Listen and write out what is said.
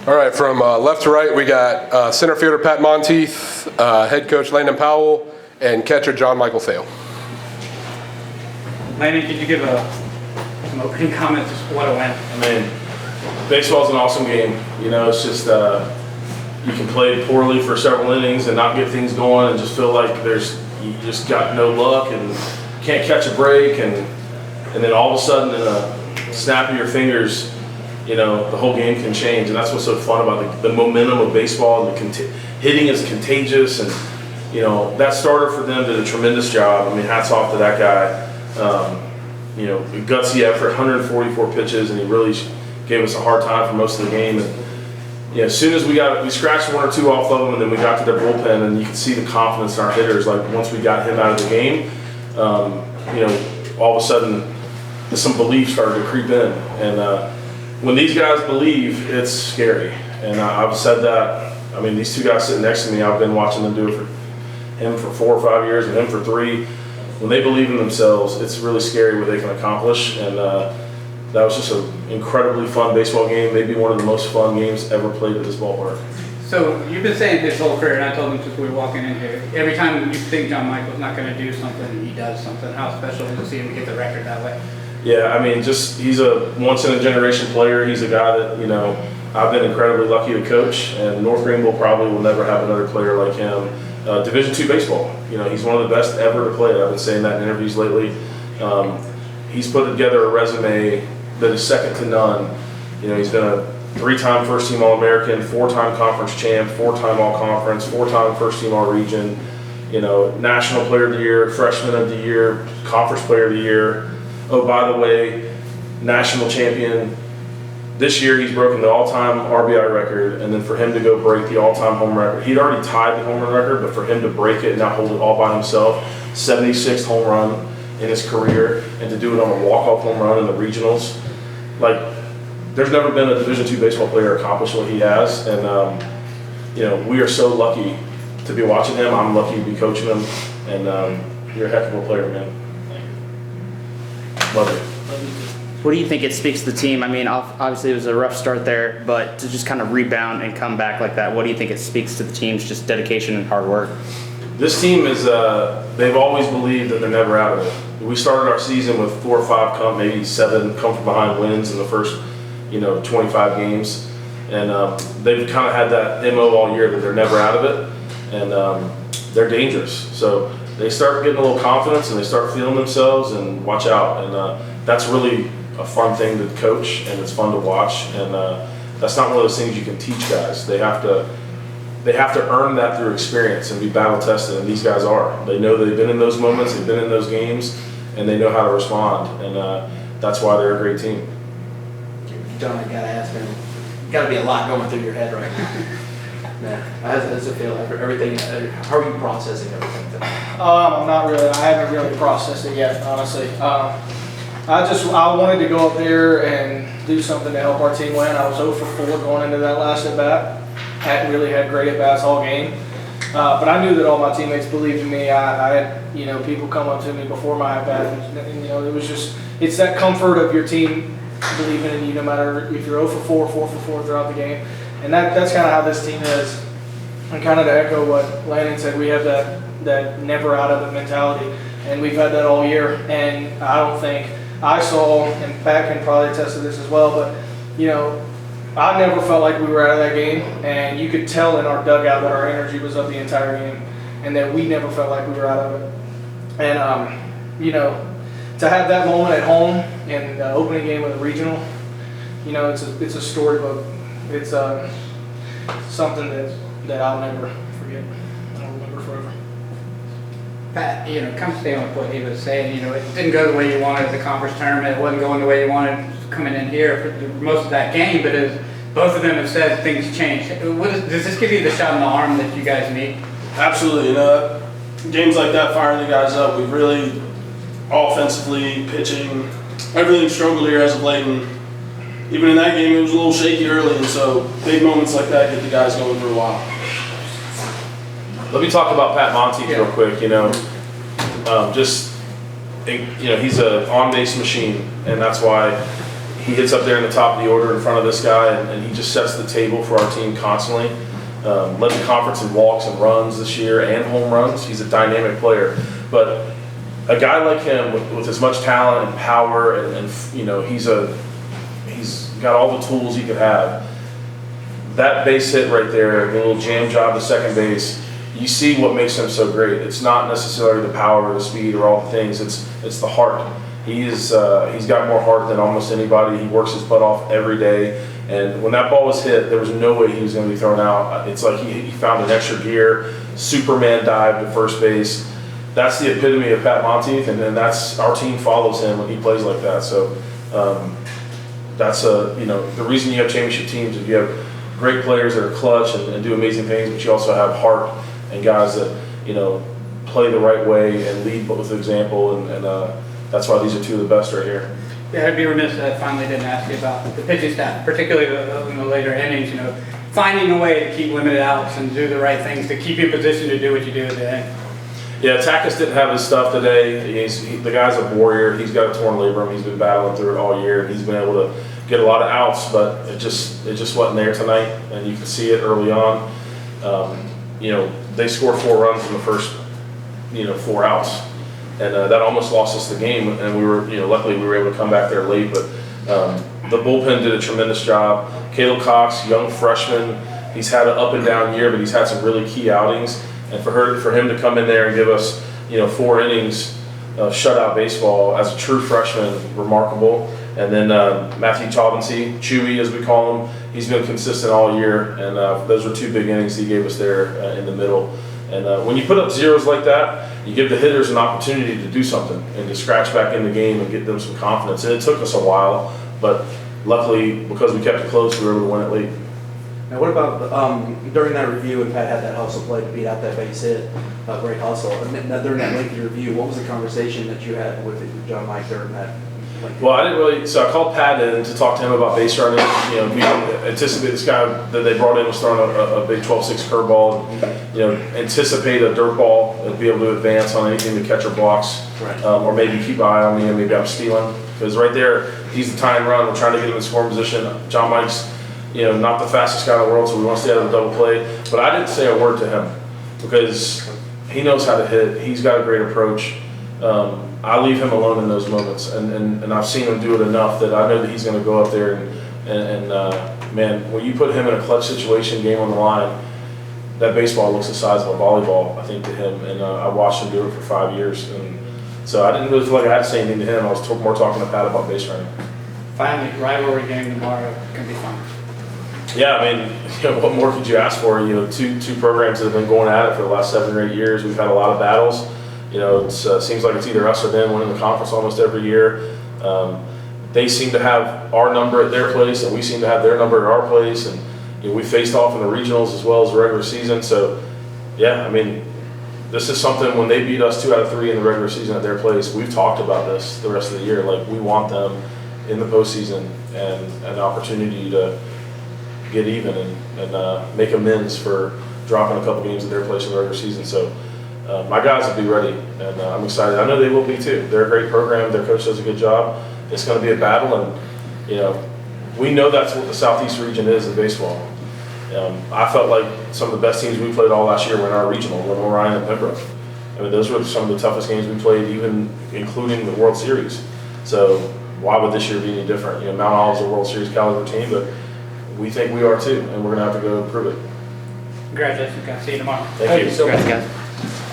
All right, from left to right, we got center fielder Pat Monteith, head coach Landon Powell, and catcher John Michael Thale. Landon, could you give some opening comments as to what it went? I mean, baseball's an awesome game. You know, it's just you can play poorly for several innings and not get things going and just feel like you just got no luck and can't catch a break, and then all of a sudden in a snap of your fingers, you know, the whole game can change. And that's what's so fun about the momentum of baseball. And hitting is contagious, and you know, that starter for them did a tremendous job. I mean, hats off to that guy. You know, gutsy effort, 144 pitches, and he really gave us a hard time for most of the game. And yeah, as soon as we scratched one or two off of them, and then we got to their bullpen, and you could see the confidence in our hitters. Like once we got him out of the game, you know, all of a sudden some belief started to creep in. And when these guys believe, it's scary. And I've said that. I mean, these two guys sitting next to me, I've been watching them do it him for 4 or 5 years and him for 3. When they believe in themselves, it's really scary what they can accomplish. And that was just an incredibly fun baseball game, maybe one of the most fun games ever played at this ballpark. So you've been saying this whole career, and I told him since we were walking in here, every time you think John Michael's not going to do something, he does something. How special is it to see him get the record that way? Yeah, I mean, he's a once-in-a-generation player. He's a guy that, you know, I've been incredibly lucky to coach, and North Greenville probably will never have another player like him. Division II baseball, you know, he's one of the best ever to play it. I've been saying that in interviews lately. He's put together a resume that is second to none. You know, he's been a 3-time first-team All-American, 4-time conference champ, 4-time All-Conference, 4-time first-team All-Region, you know, National Player of the Year, Freshman of the Year, Conference Player of the Year. Oh, by the way, national champion. This year he's broken the all-time RBI record, and then for him to go break the all-time home record, he'd already tied the home run record, but for him to break it and now hold it all by himself, 76th home run in his career, and to do it on a walk-off home run in the regionals, like, there's never been a Division II baseball player accomplish what he has, and you know, we are so lucky to be watching him. I'm lucky to be coaching him, and you're a heck of a player, man. Love it. What do you think it speaks to the team? I mean, obviously it was a rough start there, but to just kind of rebound and come back like that, what do you think it speaks to the team's just dedication and hard work? This team is, they've always believed that they're never out of it. We started our season with 4 or 5, maybe 7 come from behind wins in the first, you know, 25 games. And they've kind of had that MO all year that they're never out of it. And they're dangerous. So they start getting a little confidence and they start feeling themselves, and watch out. And that's really a fun thing to coach, and it's fun to watch. And that's not one of those things you can teach guys. They have to earn that through experience and be battle tested, and these guys are. They know they've been in those moments, they've been in those games, and they know how to respond. And that's why they're a great team. John, I gotta ask him. Got to be a lot going through your head right now. Yeah, how does it feel? Everything. How are you processing everything? Not really. I haven't really processed it yet, honestly. I wanted to go up there and do something to help our team win. I was 0 for 4 going into that last at bat. Hadn't really had great at bats all game, but I knew that all my teammates believed in me. I had, you know, people come up to me before my at bat, and you know, it was just, it's that comfort of your team believing in you, no matter if you're 0 for 4, 4 for 4 throughout the game. And that's kind of how this team is. And kind of to echo what Landon said, we have that never out of it mentality, and we've had that all year. And I don't think I saw, and Pat can probably attest to this as well, but you know, I never felt like we were out of that game, and you could tell in our dugout that our energy was up the entire game, and that we never felt like we were out of it. And you know, to have that moment at home in the opening game of the regional, you know, it's a storybook. It's something that I'll never forget. I'll remember forever. Pat, you know, come stay on what he was saying. You know, it didn't go the way you wanted at the conference tournament. It wasn't going the way you wanted coming in here for most of that game. But as both of them have said, things changed. Does this give you the shot in the arm that you guys need? Absolutely. You know, games like that fire the guys up. We've really, offensively, pitching, everything struggled here as of late. And even in that game, it was a little shaky early. And so big moments like that get the guys going for a while. Let me talk about Pat Monteith real quick. You know, you know, he's an on-base machine, and that's why he hits up there in the top of the order in front of this guy, and he just sets the table for our team constantly. Led the conference in walks and runs this year and home runs. He's a dynamic player. But a guy like him with as much talent and power, and you know, he's got all the tools he could have. That base hit right there, the little jam job to second base, you see what makes him so great. It's not necessarily the power or the speed or all the things, it's the heart. He's got more heart than almost anybody. He works his butt off every day. And when that ball was hit, there was no way he was going to be thrown out. It's like he found an extra gear, Superman dive to first base. That's the epitome of Pat Monteith, and then that's our team follows him when he plays like that. So that's you know, the reason you have championship teams is you have great players that are clutch and do amazing things, but you also have heart and guys that, you know, play the right way and lead with example, and that's why these are two of the best right here. Yeah, I'd be remiss if I finally didn't ask you about the pitching staff, particularly in the later innings, you know, finding a way to keep limited outs and do the right things to keep you in position to do what you do at the end. Yeah, Takis didn't have his stuff today. The guy's a warrior. He's got a torn labrum. He's been battling through it all year, and he's been able to get a lot of outs, but it just wasn't there tonight, and you can see it early on. You know, they scored 4 runs in the first, 4 outs, and that almost lost us the game. And we were, luckily we were able to come back there late. But the bullpen did a tremendous job. Caleb Cox, young freshman, he's had an up and down year, but he's had some really key outings. And for him to come in there and give us, 4 innings of shutout baseball as a true freshman, remarkable. And then Matthew Chauncey, Chewy as we call him, he's been consistent all year, and those were 2 big innings he gave us there in the middle. And when you put up zeros like that, you give the hitters an opportunity to do something and to scratch back in the game and get them some confidence. And it took us a while, but luckily, because we kept it close, we were able to win it late. Now, what about during that review, and Pat had that hustle play to beat out that base hit, great hustle. And then during that lengthy review, what was the conversation that you had with John Mike during that? Well, I didn't really. So I called Pat in to talk to him about base running. We anticipate this guy that they brought in was throwing a big 12-6 curveball. Anticipate a dirt ball and be able to advance on anything the catcher blocks, right. Or maybe keep an eye on me and maybe I'm stealing, because right there he's the tying run. We're trying to get him in scoring position. John Mike's not the fastest guy in the world, so we want to stay out of the double play. But I didn't say a word to him because he knows how to hit. He's got a great approach. I leave him alone in those moments, and I've seen him do it enough that I know that he's going to go up there and man, when you put him in a clutch situation, game on the line, that baseball looks the size of a volleyball, I think, to him. And I watched him do it for 5 years, and so I didn't really feel like I had to say anything to him. I was more talking to Pat about base running. Finally, rivalry game tomorrow can be fun. Yeah, I mean, what more could you ask for? Two programs that have been going at it for the last 7 or 8 years. We've had a lot of battles. It seems like it's either us or them winning the conference almost every year. They seem to have our number at their place, and we seem to have their number at our place. And we faced off in the regionals as well as the regular season. So, yeah, I mean, this is something when they beat us 2 out of 3 in the regular season at their place. We've talked about this the rest of the year. Like, we want them in the postseason and an opportunity to get even and make amends for dropping a couple games at their place in the regular season. So. My guys will be ready, and I'm excited. I know they will be too. They're a great program. Their coach does a good job. It's going to be a battle, and we know that's what the Southeast region is in baseball. I felt like some of the best teams we played all last year were in our regional, when Orion and Pembroke. I mean, those were some of the toughest games we played, even including the World Series. So why would this year be any different? Mount Olive's a World Series caliber team, but we think we are too, and we're going to have to go prove it. Congratulations, guys. See you tomorrow. Thank you. So Congrats, guys.